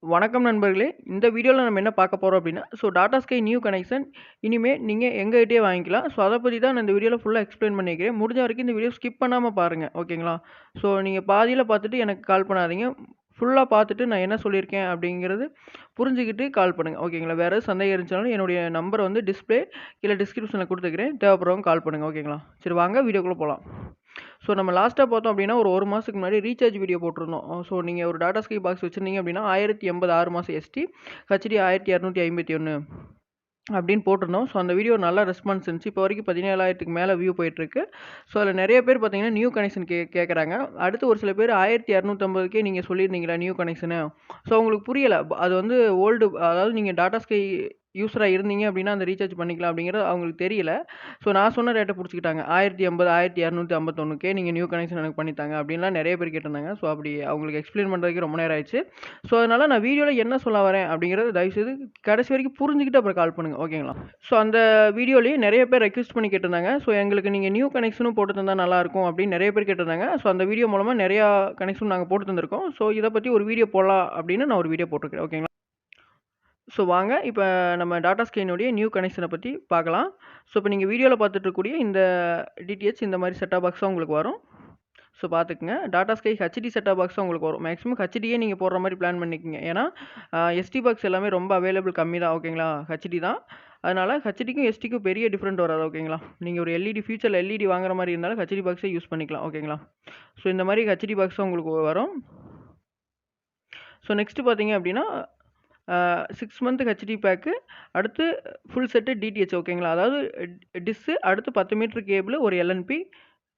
வணக்கம் நண்பர்களே! இந்த வீடியோல நம்ம என்ன பார்க்க போறோம் அப்டின்னா, டாடா ஸ்கை நியூ கனெக்ஷன் இனிமே நீங்க எங்ககிட்டயே வாங்கிக்கலாம். அத பத்தி தான் நான் இந்த வீடியோல ஃபுல்லா எக்ஸ்ப்ளைன் பண்ணியிருக்கிறேன். முடிஞ்ச வரைக்கும் இந்த வீடியோ ஸ்கிப் பண்ணாம பாருங்க. ஓகேங்களா? நீங்க பாதியில பார்த்துட்டு எனக்கு கால் பண்ணாதீங்க. ஃபுல்லா பார்த்துட்டு நான் என்ன சொல்லியிருக்கேன் அப்டிங்கிறது புரிஞ்சுகிட்டு கால் பண்ணுங்க. ஓகேங்களா? வேற எதுவும் சந்தேகம் இருந்துச்சுனாலும் என்னுடைய நம்பர் வந்து கீழ டிஸ்கிரிப்ஷன்ல குடுத்துருக்கிறேன். தேவைப்படுறவங்க கால் பண்ணுங்க. ஓகேங்களா? சரி வாங்க வீடியோக்குள்ள போலாம். நம்ம லாஸ்ட்டா பார்த்தோம் அப்டின்னா, ஒரு 1 மாசத்துக்கு முன்னாடி ரீசார்ஜ் வீடியோ போட்டிருந்தோம். நீங்க ஒரு டாடா ஸ்கை பாக்ஸ் வச்சிருந்தீங்க அப்டின்னா, 1080 6 மாசம் எஸ்டி, ஹெச்டி 1251 அப்டின்னு போட்டிருந்தோம். அந்த வீடியோ நல்ல ரெஸ்பான்ஸ் இருந்துச்சு. இப்போ வரைக்கும் 17,000க்கு மேல வியூ போயிட்டுருக்கு. அதில நெறைய பேர் பார்த்தீங்கன்னா, நியூ கனெக்ஷன் கேட்கறாங்க. அடுத்து ஒரு சில பேர் 1250க்கே நீங்க சொல்லியிருந்தீங்களா நியூ கனெக்ஷனு. உங்களுக்கு புரியல. அது வந்து ஓல்டு அதாவது நீங்க டாடா ஸ்கை யூசரா இருந்தீங்க அப்டின்னா, அந்த ரீசார்ஜ் பண்ணிக்கலாம் அப்டிங்கிறது அவங்களுக்கு தெரியல. நான் சொன்ன ரேட்ட புடிச்சுக்கிட்டாங்க. 1080, 1251க்கே நீங்க நியூ கனெக்ஷன் எனக்கு பண்ணி தாங்க அப்டின்லாம் நெறைய பேர் கேட்டிருந்தாங்க. அப்படி அவங்களுக்கு எக்ஸ்ப்ளைன் பண்றதுக்கு ரொம்ப நேரம் ஆயிருச்சு. அதனால நான் வீடியோல என்ன சொல்ல வரேன் அப்டிங்கிறத தயவுசெய்து கடைசி வரைக்கும் புரிஞ்சுகிட்டு அப்புறம் கால் பண்ணுங்க. ஓகேங்களா? அந்த வீடியோலயே நெறைய பேர் ரெக்வெஸ்ட் பண்ணி கேட்டிருந்தாங்க. எங்களுக்கு நீங்க நியூ கனெக்ஷனும் போட்டு தந்தா நல்லாருக்கும் அப்டின்னு நெறைய பேர் கேட்டிருந்தாங்க. அந்த வீடியோ மூலமா நெறையா கனெக்ஷன் நாங்க போட்டு தந்திருக்கோம். இத பத்தி ஒரு வீடியோ போடலாம் அப்டின்னு நான் ஒரு வீடியோ போட்டுருக்கேன். ஓகேங்களா? வாங்க இப்ப நம்ம டாடா ஸ்கைனுடைய நியூ கனெக்ஷன பத்தி பார்க்கலாம். இப்ப நீங்க வீடியோல பார்த்துட்டு இருக்கக்கூடிய இந்த டிடிஹெச் இந்த மாரி செட் டாப் பாக்ஸ் தான் உங்களுக்கு வரும். பார்த்துக்கங்க. Tata sky HD set top box தான் உங்களுக்கு வரும். மேக்ஸிமம் ஹெச்டியே நீங்க போடுற மாரி பிளான் பண்ணிக்கங்க. ஏன்னா, எஸ்டி பாக்ஸ் எல்லாமே ரொம்ப அவைலபிள் கம்மி தான். ஓகேங்களா? ஹெச்டி தான். அதனால ஹெச்டிக்கும், எஸ்டிக்கும் பெரிய டிஃபரெண்ட் வராது. ஓகேங்களா? நீங்க ஒரு ஃபியூச்சர்ல எல்இடி வாங்குற மாரி இருந்தாலும் ஹெச்டி பாக்ஸே யூஸ் பண்ணிக்கலாம். ஓகேங்களா? இந்த மாரி ஹெச்டி பாக்ஸ் தான் உங்களுக்கு வரும். நெக்ஸ்ட் பார்த்தீங்க அப்டின்னா 6 மந்த் ஹெச்டி பேக்கு, அடுத்து ஃபுல் செட்டு டிடிஹெச் ஓகேங்களா? அதாவது டிஷ்ஷு, அடுத்து 10 மீட்டர் கேபிள், ஒரு எல்என்பி,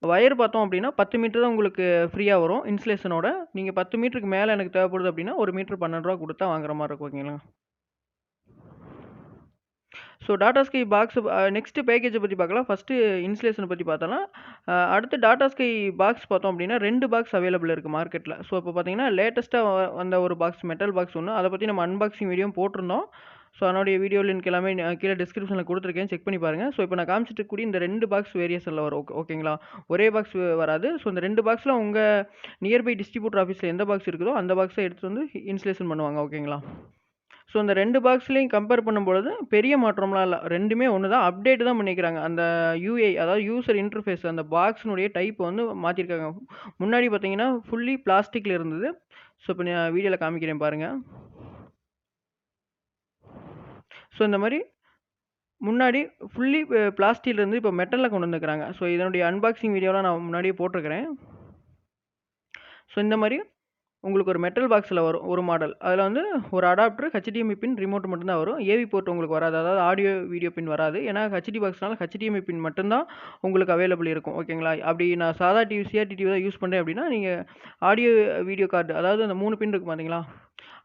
வயர் பார்த்தோம் அப்டின்னா 10 மீட்டர் தான் உங்களுக்கு ஃப்ரீயா வரும் இன்சுலேஷனோட. நீங்க 10 மீட்டருக்கு மேல எனக்கு தேவைப்படுது அப்டின்னா, 1 மீட்டர் ரூ. 12 குடுத்தா வாங்குற மாரி இருக்கும். ஓகேங்களா? டாடா ஸ்கை பாக்ஸ் நெக்ஸ்ட் பேக்கேஜ பத்தி பார்க்கலாம். ஃபர்ஸ்ட்டு இன்சுலேஷன பத்தி பார்த்தரலாம். அடுத்து டாடா ஸ்கை பாக்ஸ் பார்த்தோம் அப்டின்னா, 2 பாக்ஸ் அவைலபிள் இருக்கு மார்க்கெட்ல. இப்போ பார்த்தீங்கன்னா, லேட்டஸ்ட்டா வந்த ஒரு பாக்ஸ் மெட்டல் பாக்ஸ் ஒண்ணு. அத பத்தி நம்ம அன்பாக்சிங் வீடியோவும் போட்டிருந்தோம். அதனுடைய வீடியோ லிங்க் எல்லாமே கீழ டிஸ்கிரிப்ஷன்ல குடுத்துருக்கேன். செக் பண்ணி பாருங்க. இப்போ நான் காமிச்சிட்டு இருக்கக்கூடிய இந்த 2 பாக்ஸ் வேரியேஷன்ல வரும். ஓகேங்களா? ஒரே பாக்ஸ் வராது. இந்த 2 பாக்ஸ்ல உங்க நியர்பை டிஸ்ட்ரிபியூட்டர் ஆஃபீஸ்ல எந்த பாக்ஸ் இருக்குதோ, அந்த பாக்ஸ எடுத்துட்டு வந்து இன்சுலேஷன் பண்ணுவாங்க. ஓகேங்களா? இந்த 2 பாக்ஸ்லயும் கம்பேர் பண்ணும்பொழுது பெரிய மாற்றம்லாம் இல்ல. 2மே ஒண்ணு தான். அப்டேட் தான் பண்ணிக்கிறாங்க. அந்த அதாவது யூசர் இன்டர்ஃபேஸ் அந்த பாக்ஸ்னுடைய டைப் வந்து மாத்திருக்காங்க. முன்னாடி பார்த்தீங்கன்னா, ஃபுல்லி பிளாஸ்டிக்ல இருந்தது. இப்ப நான் வீடியோல காமிக்கிறேன் பாருங்க. இந்த மாரி முன்னாடி ஃபுல்லி பிளாஸ்டிக்ல இருந்து இப்ப மெட்டல்ல கொண்டு வந்துருக்காங்க. இதனுடைய அன்பாக்சிங் வீடியோலாம் நான் முன்னாடியே போட்டிருக்கிறேன். இந்த மாரி உங்களுக்கு ஒரு மெட்டல் பாக்ஸ்ல வரும் ஒரு மாடல். அதுல வந்து ஒரு அடாப்டர், HDMI பின், ரிமோட் மட்டும் தான் வரும். ஏவி போர்ட் உங்களுக்கு வராது. அதாவது ஆடியோ, வீடியோ பின் வராது. ஏன்னா ஹெச்டி பாக்ஸ்னால HDMI பின் மட்டும் தான் உங்களுக்கு அவைலபிள் இருக்கும். ஓகேங்களா? அப்படி நான் சாதா டிவி, சிஆர்டி டிவி தான் யூஸ் பண்றேன் அப்படின்னா, நீங்க ஆடியோ, வீடியோ கார்டு அதாவது அந்த 3 பின் இருக்கு பார்த்தீங்களா?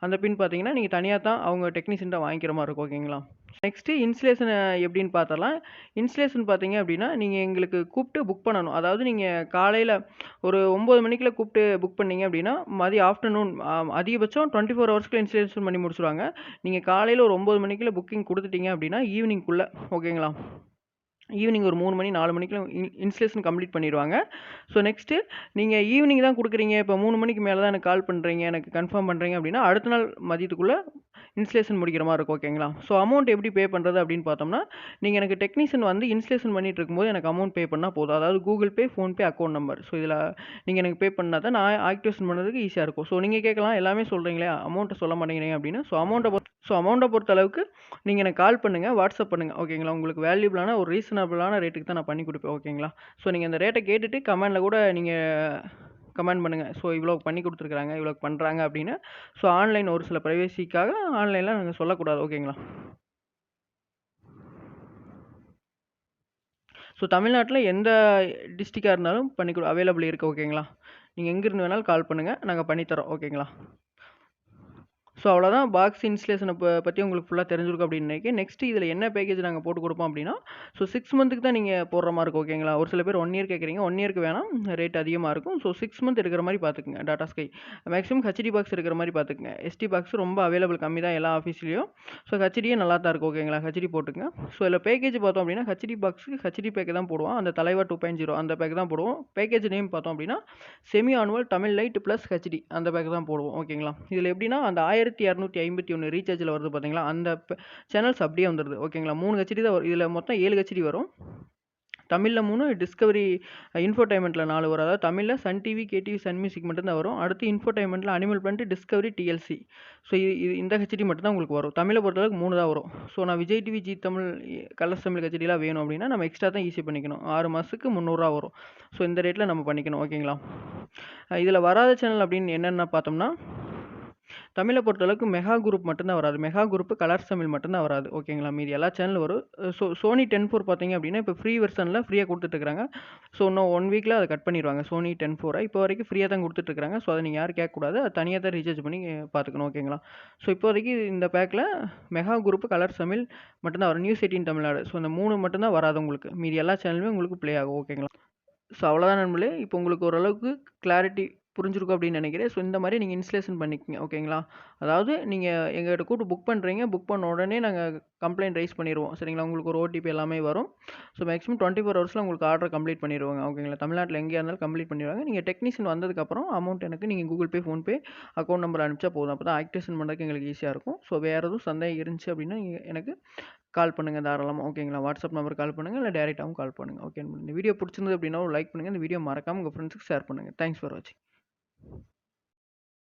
அந்த பின் பார்த்தீங்கன்னா, நீங்க தனியா தான் அவங்க டெக்னீஷியன்ட்ட வாங்கிக்கிற மாரி இருக்கும். ஓகேங்களா? நெக்ஸ்ட்டு இன்சுலேஷன் எப்படின்னு பார்த்தரலாம். இன்சுலேஷன் பார்த்தீங்க அப்படின்னா, நீங்க எங்களுக்கு கூப்ட்டு புக் பண்ணணும். அதாவது நீங்க காலையில ஒரு 9 மணிக்குள்ள கூப்ட்டு புக் பண்ணீங்க அப்படின்னா, மதியம் ஆஃப்டர்நூன் அதிகபட்சம் 24 ஹவர்ஸ்க்குள்ள இன்சுலேஷன் பண்ணி முடிச்சுருவாங்க. நீங்க காலையில ஒரு 9 மணிக்குள்ள புக்கிங் குடுத்துட்டீங்க அப்படின்னா, ஈவினிங்குள்ள ஓகேங்களா? ஈவினிங் ஒரு 3 மணி, 4 மணிக்குள்ள இன்ஸ்டலேஷன் கம்ப்ளீட் பண்ணிருவாங்க. நெக்ஸ்ட்டு நீங்க ஈவினிங் தான் குடுக்குறீங்க. இப்ப 3 மணிக்கு மேல தான் எனக்கு கால் பண்றீங்க, எனக்கு கன்ஃபார்ம் பண்றீங்க அப்டின்னா, அடுத்த நாள் மதியத்துக்குள்ள இன்ஸ்டலேஷன் முடிக்கிற மாரி இருக்கும். ஓகேங்களா? அமௌண்ட் எப்படி பே பண்றது அப்படின்னு பார்த்தோம்னா, நீங்க எனக்கு டெக்னீஷியன் வந்து இன்ஸ்டலேஷன் பண்ணிட்டு இருக்கும்போது எனக்கு அமௌண்ட் பே பண்ணா போதும். அதாவது Google Pay, PhonePe account number. இதுல நீங்க எனக்கு பே பண்ணா தான் நான் ஆக்டிவேஷன் பண்ணதுக்கு ஈஸியா இருக்கும். நீங்க கேட்கலாம் எல்லாமே சொல்றீங்களே, அமௌண்ட்ட சொல்ல மாட்டேங்கிறீங்க அப்படின்னு. அமௌண்ட்ட பொறுத்த அளவுக்கு நீங்க எனக்கு கால் பண்ணுங்க, வாட்ஸ்அப் பண்ணுங்க. ஓகேங்களா? உங்களுக்கு வேல்யூபிளான ஒரு ரீசனபிளான ரேட்டுக்கு தான் நான் பண்ணி குடுப்பேன். ஓகேங்களா? நீங்க அந்த ரேட்ட கேட்டுட்டு கமெண்ட்ல கூட நீங்க கமெண்ட் பண்ணுங்க. இவ்வளோ பண்ணி குடுத்துருக்காங்க, இவ்வளோ பண்றாங்க அப்படின்னு. ஆன்லைன் ஒரு சில பிரைவசிக்காக ஆன்லைன்ல நாங்க சொல்லக்கூடாது. ஓகேங்களா? தமிழ்நாட்டுல எந்த டிஸ்ட்ரிக்ட்டா இருந்தாலும் அவைலபிள் இருக்கு. ஓகேங்களா? நீங்க எங்கிருந்து வேணாலும் கால் பண்ணுங்க. நாங்க பண்ணி தர்றோம். ஓகேங்களா? அவ்வளோதான் பாக்ஸ் இன்ஸ்டலேஷன பத்தி உங்களுக்கு ஃபுல்லா தெரிஞ்சிருக்கும் அப்படின்னு நினைக்கிறேன். நெக்ஸ்ட் இதுல என்ன பேக்கேஜ் நாங்க போட்டு குடுப்போம் அப்படின்னா, 6 மந்த்துக்கு தான் நீங்க போடுற மாரி இருக்கும். ஓகேங்களா? ஒரு சில பேர் 1 இயர் கேட்குறீங்க. 1 இயர்க்கு வேணாம். ரேட் அதிகமா இருக்கும். 6 மந்த் எடுக்கிற மாரி பார்த்துக்கங்க. Tata sky. Maximum HD box இருக்கிற மாரி பார்த்துக்கங்க. எஸ்டி பாக்ஸ் ரொம்ப அவைலபிள் கம்மி தான் எல்லா ஆஃபீஸ்லயும். ஹெச்டியே நல்லா தான் இருக்கும். ஓகேங்களா? ஹெச்டி போட்டுக்கங்க. இதுல பேக்கேஜ் பார்த்தோம் அப்படின்னா, ஹெச்டி பாக்ஸ்க்கு ஹெச்டி பேக் தான் போடுவோம். அந்த தலைவா 2.0 அந்த பேக் தான் போடுவோம். பேக்கேஜ் நேம் பார்த்தோம் அப்படின்னா, semi annual Tamil light plus HD அந்த பேக் தான் போடுவோம். ஓகேங்களா? இதுல எப்படின்னா அந்த 1251 ரீசார்ஜில் வருது பார்த்தீங்களா, அந்த சேனல்ஸ் அப்படியே வந்துடுது. ஓகேங்களா, 3 ஹெச்டி தான் வரும். இதில் மொத்தம் 7 ஹெச்டி வரும். தமிழ்ல 3, டிஸ்கவரி இன்ஃபோடைன்மெண்ட்ல 4 வரும். அதாவது தமிழ்ல Sun TV, KTV, Sun Music மட்டும் தான் வரும். அடுத்து இன்ஃபோடைன்மெண்ட்ல animal planet, Discovery, TLC. So இந்த ஹெச்டி மட்டும் தான் உங்களுக்கு வரும். தமிழை பொறுத்தளவுக்கு 3 தான் வரும். ஸோ நான் Vijay TV, Zee Tamil, Colors Tamil ஹெச்டிலாம் வேணும் அப்படின்னா நம்ம எக்ஸ்ட்ரா தான் ஈஸி பண்ணிக்கணும். 6 மாதத்துக்கு 300 வரும். ஸோ இந்த ரேட்டில் நம்ம பண்ணிக்கணும். ஓகேங்களா, இதில் வராத சேனல் அப்படின்னு என்னென்ன பார்த்தோம்னா, தமிழை பொறுத்தளவுக்கு மெகா குரூப் மட்டும்தான் வராது. மெகா குரூப், கலர்ஸ் தமிழ் மட்டும்தான் வராது. ஓகேங்களா, மீதி எல்லா சேனல் வரும். சோனி 10/4 பார்த்தீங்க அப்படின்னா இப்போ ஃப்ரீ வெர்ஷனில் ஃப்ரீயாக கொடுத்துட்ருக்காங்க. ஸோ இன்னும் 1 வீக்கில் அதை கட் பண்ணிடுவாங்க. சோனி 10/4 இப்போ வரைக்கும் ஃப்ரீயாக தான் கொடுத்துட்ருக்காங்க. ஸோ அதை நீங்கள் யாரும் கேட்கக்கூடாது. அது தனியாக தான் ரீசார்ஜ் பண்ணி பார்த்துக்கணும். ஓகேங்களா, ஸோ இப்போதைக்கு இந்த பேக்கில் மெகா குரூப், கலர்ஸ் தமிழ் மட்டும்தான் வரும். நியூஸ் 18 தமிழ்நாடு. ஸோ இந்த 3 மட்டும்தான் வராது உங்களுக்கு. மீதி எல்லா சேனலுமே உங்களுக்கு ப்ளே ஆகும். ஓகேங்களா, ஸோ அவ்வளோதான் நண்பர்களே. இப்போ உங்களுக்கு ஓரளவுக்கு கிளாரிட்டி புரிஞ்சிருக்கும் அப்படின்னு நினைக்கிறேன். ஸோ இந்த மாதிரி நீங்கள் இன்ஸ்டலேஷன் பண்ணிக்கங்க. ஓகேங்களா, அதாவது நீங்கள் எங்கள்கிட்ட கூப்பிட்டு புக் பண்ணுறீங்க. புக் பண்ண உடனே நாங்கள் கம்ப்ளைண்ட் ரைஸ் பண்ணிடுவோம். சரிங்களா, உங்களுக்கு ஒரு ஓடிபி எல்லாமே வரும். ஸோ மேக்ஸிமம் 24 ஹவர்ஸில் உங்களுக்கு ஆர்டர் கம்ப்ளீட் பண்ணிடுவாங்க. ஓகேங்களா, தமிழ்நாட்டில் எங்கேயா இருந்தாலும் கம்ப்ளீட் பண்ணிடுவாங்க. நீங்கள் டெக்னீஷியன் வந்ததுக்கப்புறம் அமௌண்ட் எனக்கு நீங்கள் Google Pay, PhonePe account number அனுப்பிச்சா போதும். அப்போ தான் ஆக்டிவேஷன் பண்ணுறதுக்கு எங்களுக்கு ஈஸியாக இருக்கும். ஸோ வேறு எதுவும் சந்தேகம் இருந்துச்சு அப்படின்னா நீங்கள் எனக்கு கால் பண்ணுங்கள் தாராளமாக. ஓகேங்களா, வாட்ஸ்அப் நம்பர் கால் பண்ணுங்கள், இல்லை டேரெக்டாகவும் கால் பண்ணுங்கள். ஓகே, இந்த வீடியோ பிடிச்சிருந்தது அப்படின்னா ஒரு லைக் பண்ணுங்கள். இந்த வீடியோ மறக்காமல் உங்கள் ஃப்ரெண்ட்ஸுக்கு ஷேர் பண்ணுங்கள். தேங்க்ஸ் ஃபார் வாட்சிங்.